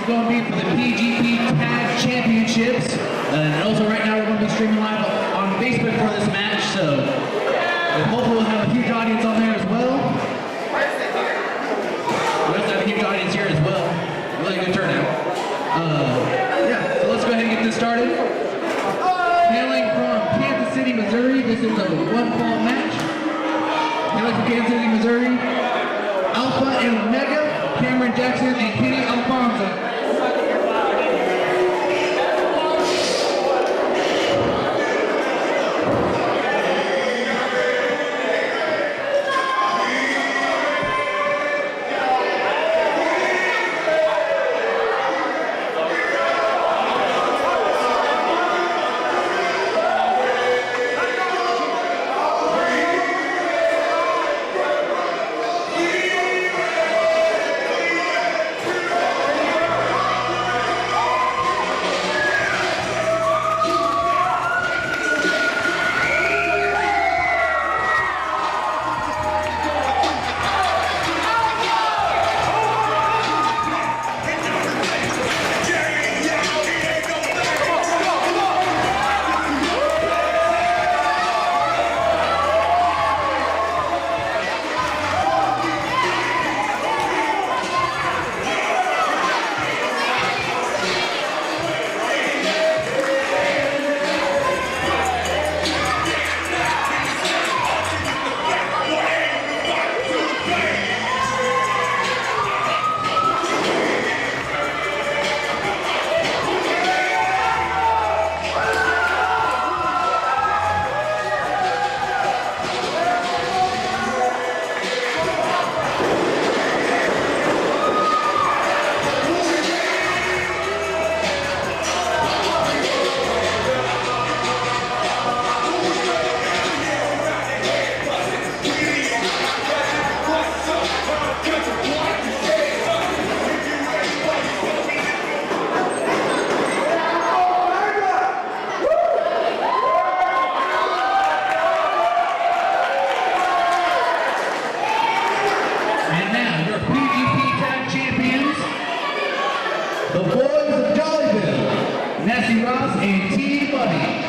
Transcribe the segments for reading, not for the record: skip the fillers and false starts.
is going to be for the PGP Tag Championships. And also right now we're going to be streaming live on Facebook for this match, so hopefully we'll have a huge audience on there as well. We also have a huge audience here as well. Really good turnout. Yeah, so let's go ahead and get this started. Hailing from Kansas City, Missouri, this is a one-fall match. Hailing from Kansas City, Missouri, Alpha and Omega, Cameron Jackson, and Kenny Alphonso. The boys of Jollyville, Nasty Russ and T. Buddy.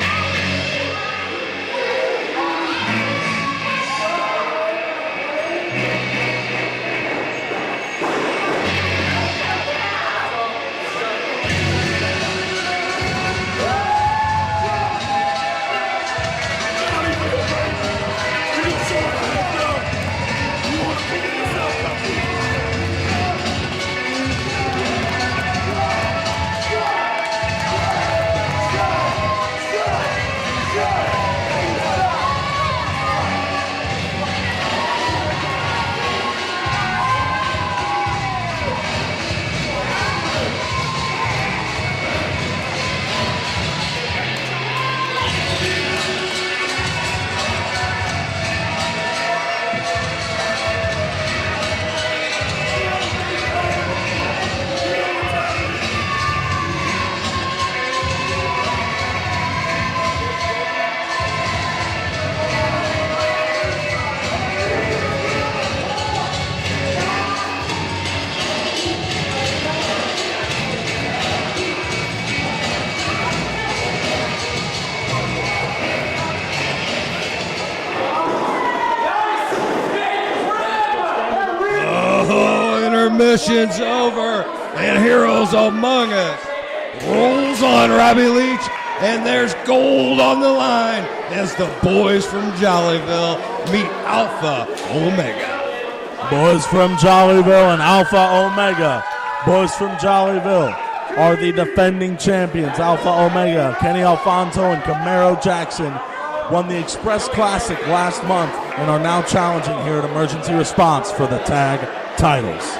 Intermission's over, and Heroes Among Us rolls on Robbie Leach, and there's gold on the line as the boys from Jollyville meet Alpha Omega. Boys from Jollyville and Alpha Omega. Boys from Jollyville are the defending champions. Alpha Omega, Kenny Alphonso and Camero Jackson won the Express Classic last month and are now challenging here at Emergency Response for the tag titles.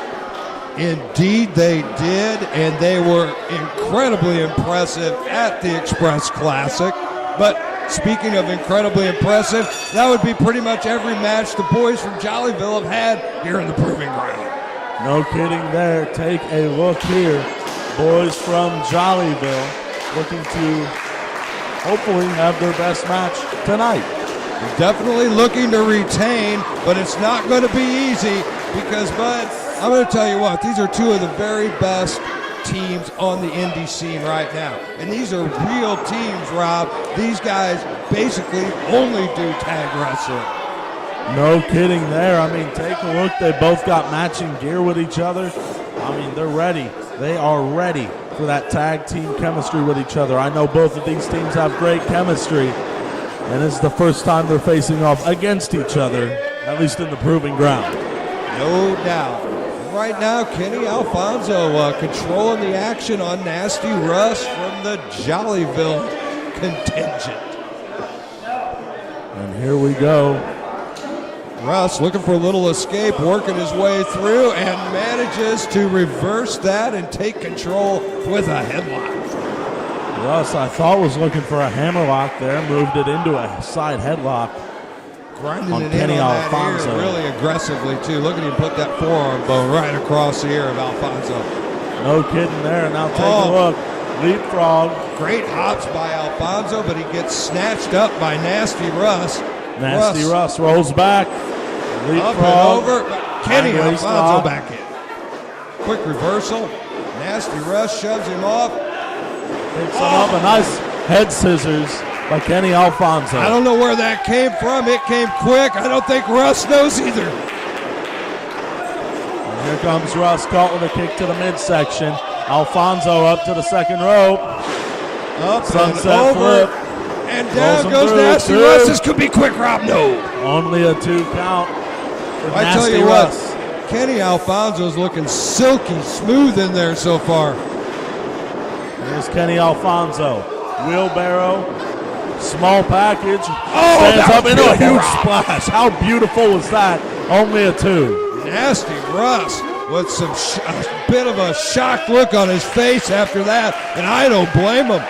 Indeed they did, and they were incredibly impressive at the Express Classic. But speaking of incredibly impressive, that would be pretty much every match the boys from Jollyville have had here in the Proving Ground. No kidding there. Take a look here. Boys from Jollyville looking to hopefully have their best match tonight. Definitely looking to retain, but it's not going to be easy because, Bud, I'm going to tell you what, these are two of the very best teams on the indie scene right now. And these are real teams, Rob. These guys basically only do tag wrestling. No kidding there. I mean, take a look. They both got matching gear with each other. I mean, they're ready. They are ready for that tag team chemistry with each other. I know both of these teams have great chemistry, and it's the first time they're facing off against each other, at least in the proving ground. No doubt. Right now, Kenny Alphonso controlling the action on Nasty Russ from the Jollyville contingent. And here we go. Russ looking for a little escape, working his way through, and manages to reverse that and take control with a headlock. Russ, I thought, was looking for a hammerlock there, moved it into a side headlock. Grinding on it Kenny in on Alphonso. that ear really aggressively, too. Look at him put that forearm bone right across the ear of Alphonso. No kidding there. Now take a look. Leapfrog. Great hops by Alphonso, but he gets snatched up by Nasty Russ. Nasty Russ rolls back. Leapfrog. Up and over. Kenny Alphonso back in. Quick reversal. Nasty Russ shoves him off. Picks him up. A nice head scissors by Kenny Alphonso. I don't know where that came from. It came quick. I don't think Russ knows either. And here comes Russ, caught with a kick to the midsection. Alphonso up to the second rope. Up Sunset and over. flip. And down goes Nasty Russ. This could be quick, Rob. No. Only a 2 count. I tell you what, Kenny Alphonso's looking silky smooth in there so far. Here's Kenny Alphonso. Wheelbarrow. Small package. Stands up into a huge splash. How beautiful was that? Only a 2. Nasty Russ with some a bit of a shocked look on his face after that, and I don't blame him.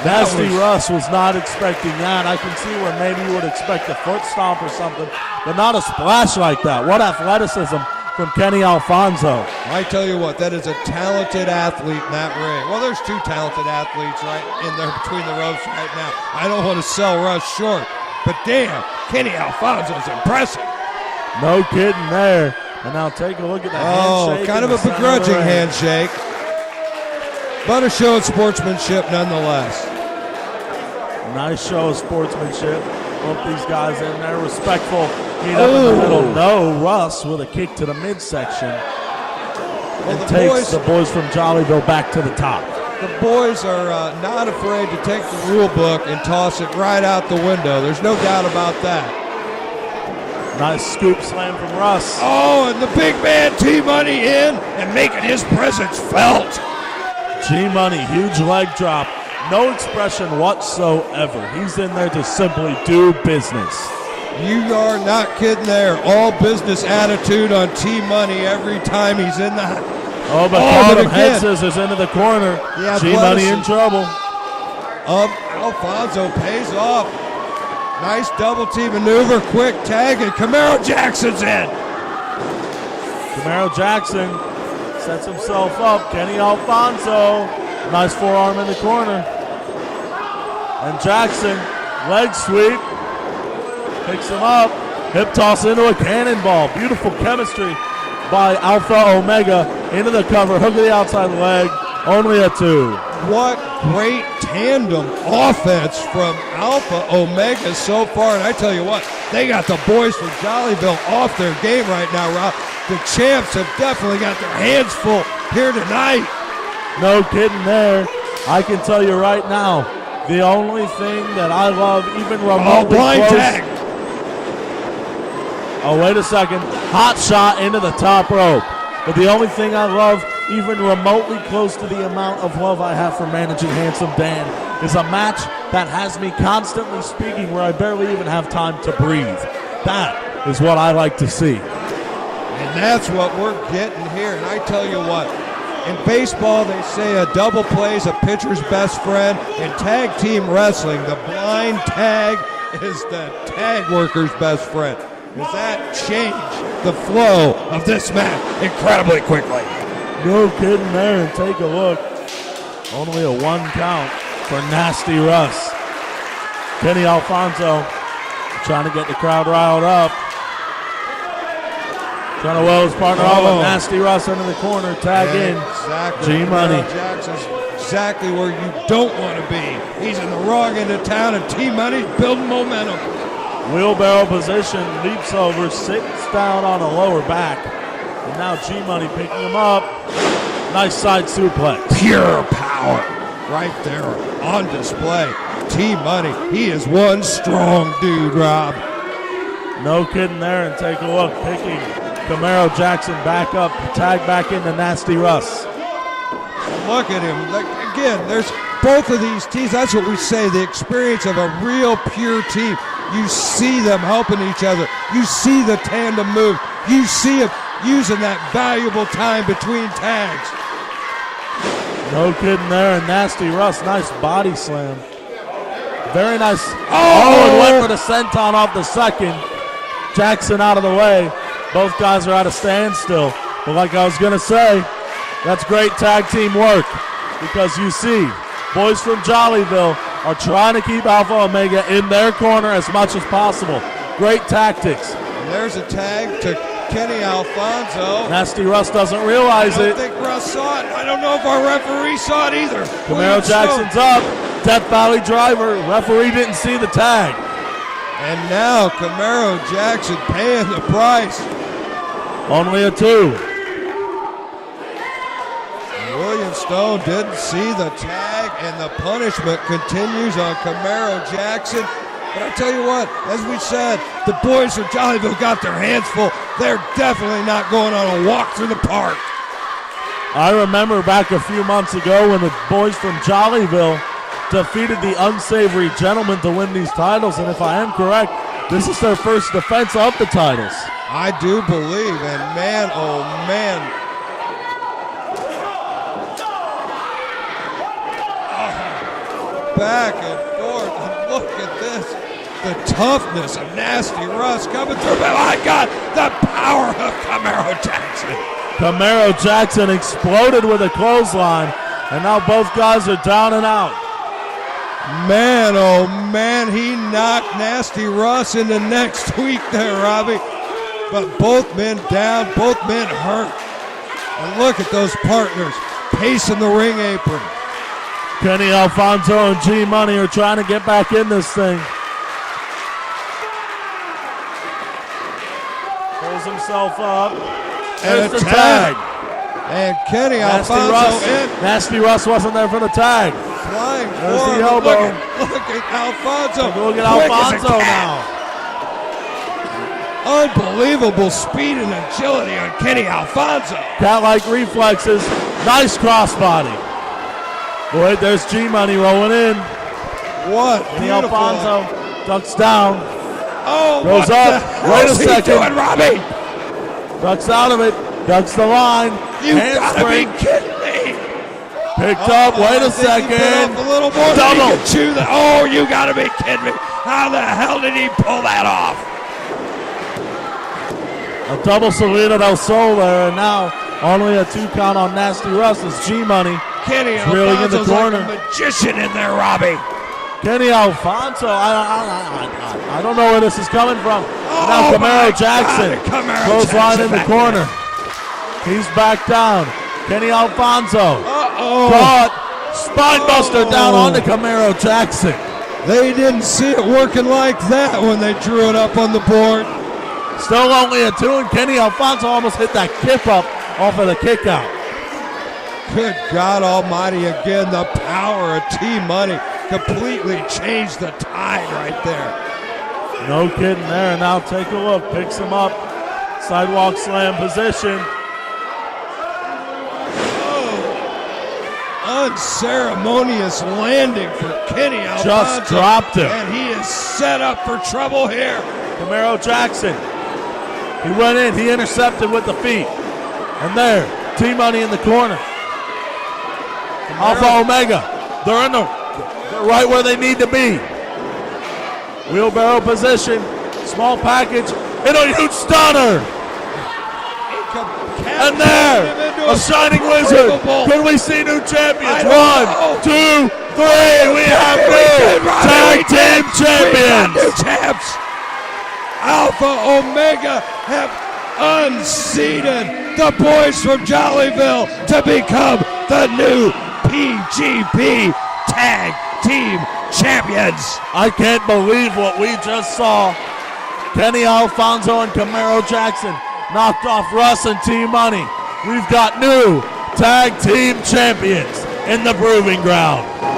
Nasty Russ was not expecting that. I can see where maybe you would expect a foot stomp or something, but not a splash like that. What athleticism from Kenny Alphonso. I tell you what, that is a talented athlete in that ring. Well, there's 2 talented athletes right in there between the ropes right now. I don't want to sell Russ short, but damn, Kenny Alphonso's impressive. No kidding there. And now take a look at the handshake. Kind of a begrudging handshake, but a show of sportsmanship nonetheless. Nice show of sportsmanship. Both these guys in there, respectful. Meet up in the middle. No, Russ with a kick to the midsection. And takes the boys from Jollyville back to the top. The boys are not afraid to take the rule book and toss it right out the window. There's no doubt about that. Nice scoop slam from Russ. Oh, and the big man T-Money in and making his presence felt. G-Money, huge leg drop. No expression whatsoever. He's in there to simply do business. You are not kidding there. All business attitude on T-Money every time he's in that. Oh, but caught him head scissors into the corner. G-Money in trouble. Alphonso pays off. Nice double T maneuver, quick tag, and Camero Jackson's in. Camero Jackson sets himself up. Kenny Alphonso. Nice forearm in the corner. And Jackson, leg sweep. Picks him up. Hip toss into a cannonball. Beautiful chemistry by Alpha Omega. Into the cover. Hook of the outside leg. Only a 2. What great tandem offense from Alpha Omega so far. And I tell you what, they got the boys from Jollyville off their game right now, Rob. The champs have definitely got their hands full here tonight. No kidding there. I can tell you right now, the only thing that I love even remotely blind close. tag. Oh, wait a second. Hot shot into the top rope. But the only thing I love even remotely close to the amount of love I have for managing Handsome Dan is a match that has me constantly speaking where I barely even have time to breathe. That is what I like to see. And that's what we're getting here. And I tell you what, in baseball, they say a double play is a pitcher's best friend. In tag team wrestling, the blind tag is the tag worker's best friend. Does that change the flow of this match incredibly quickly? No kidding there. And take a look. Only a 1 count for Nasty Russ. Kenny Alphonso trying to get the crowd riled up. Trying to well his partner off, but Nasty Russ into the corner, tag in. Exactly. G-Money. Jackson's exactly where you don't want to be. He's in the wrong end of town, and T-Money's building momentum. Wheelbarrow position, leaps over, sits down on a lower back. And now G-Money picking him up. Nice side suplex. Pure power right there on display. T-Money, he is one strong dude, Rob. No kidding there, and take a look, picking Camero Jackson back up, tag back into Nasty Russ. Look at him. Like, again, there's both of these teams. That's what we say, the experience of a real pure team. You see them helping each other. You see the tandem move. You see them using that valuable time between tags. No kidding there, and Nasty Russ, nice body slam. Very nice. And went for the senton off the second. Jackson out of the way. Both guys are at a standstill. But like I was going to say, that's great tag team work, because you see, boys from Jollyville are trying to keep Alpha Omega in their corner as much as possible. Great tactics. And there's a tag to Kenny Alphonso. Nasty Russ doesn't realize it. I don't think Russ saw it. I don't know if our referee saw it either. Camero Jackson's up. Death Valley driver. Referee didn't see the tag. And now Camero Jackson paying the price. Only a 2. William Stone didn't see the tag, and the punishment continues on Camero Jackson. But I tell you what, as we said, the boys from Jollyville got their hands full. They're definitely not going on a walk through the park. I remember back a few months ago when the boys from Jollyville defeated the Unsavory Gentlemen to win these titles, and if I am correct, this is their first defense of the titles. I do believe, and man, oh man. Back and forth, and look at this. The toughness of Nasty Russ coming through, but my God, the power of Camero Jackson. Camero Jackson exploded with a clothesline, and now both guys are down and out. Man, oh man, he knocked Nasty Russ into next week there, Robbie. But both men down, both men hurt. And look at those partners pacing the ring apron. Kenny Alphonso and G-Money are trying to get back in this thing. Pulls himself up. And There's a the tag. And Kenny Alphonso in. Nasty Russ wasn't there for the tag. Flying There's forward. the elbow. Look at Alphonso. Look at Quick as a Alphonso cat. now. Unbelievable speed and agility on Kenny Alphonso. Cat-like reflexes. Nice crossbody. Boy, there's G-Money rolling in. What Kenny beautiful. Alphonso ducks down. Oh, goes what up. the hell Wait a is he second. doing, Robbie? Ducks out of it. Ducks the line. You gotta be Handspring. kidding me. Picked up. Wait I a think he bit second. off a little more than Double. he could chew that. Oh, you gotta be kidding me. How the hell did he pull that off? A double Salida del Sol there, and now only a 2 count on Nasty Russ as G-Money. Kenny Really in the Alphonso's corner. like a magician in there, Robbie. Kenny Alphonso, I don't know where this is coming from. Oh, Now my Camero Jackson, God, Camero clothesline Jackson in the back corner. He's back down. Kenny Alphonso, Uh-oh. caught, spinebuster down onto Camero Jackson. They didn't see it working like that when they drew it up on the board. Still only a 2, and Kenny Alphonso almost hit that kip up off of the kick out. Good God Almighty, again, the power of T-Money completely changed the tide right there. No kidding there. Now take a look. Picks him up. Sidewalk slam position. Oh, unceremonious landing for Kenny Alphonso. Just dropped him. And he is set up for trouble here. Camero Jackson. He went in. He intercepted with the feet. And there, T-Money in the corner. Alpha Omega. They're right where they need to be. Wheelbarrow position. Small package. And a huge stunner. And there, a shining wizard. Could we see new champions? 1, 2, 3. We have new tag team champions. New champs. Alpha Omega have unseated the boys from Jollyville to become the new PGP Tag Team Champions. I can't believe what we just saw. Kenny Alphonso and Camero Jackson knocked off Russ and T-Money. We've got new Tag Team Champions in the Proving Ground.